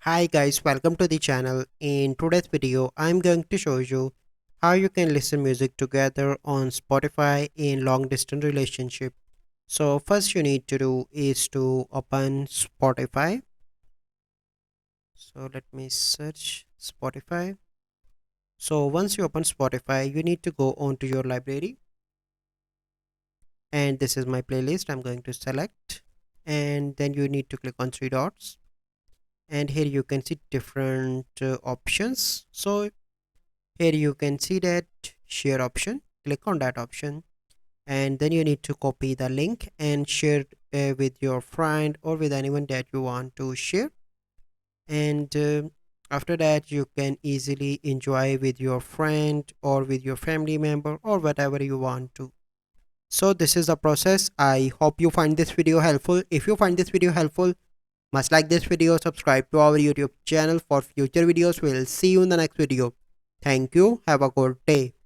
Hi guys, welcome to the channel. In today's video, I'm going to show you how you can listen music together on Spotify in long distance relationship. So first you need to do is to open Spotify. So let me search Spotify. So once you open Spotify, you need to go onto your library and this is my playlist. I'm going to select and then you need to click on three dots and here you can see different options. So here you can see that share option. Click on that option and then you need to copy the link and share with your friend or with anyone that you want to share. And after that you can easily enjoy with your friend or with your family member or whatever you want to. So this is the process. I hope you find this video helpful. If you find this video helpful, must like this video, subscribe to our YouTube channel for future videos. We'll see you in the next video. Thank you. Have a good day.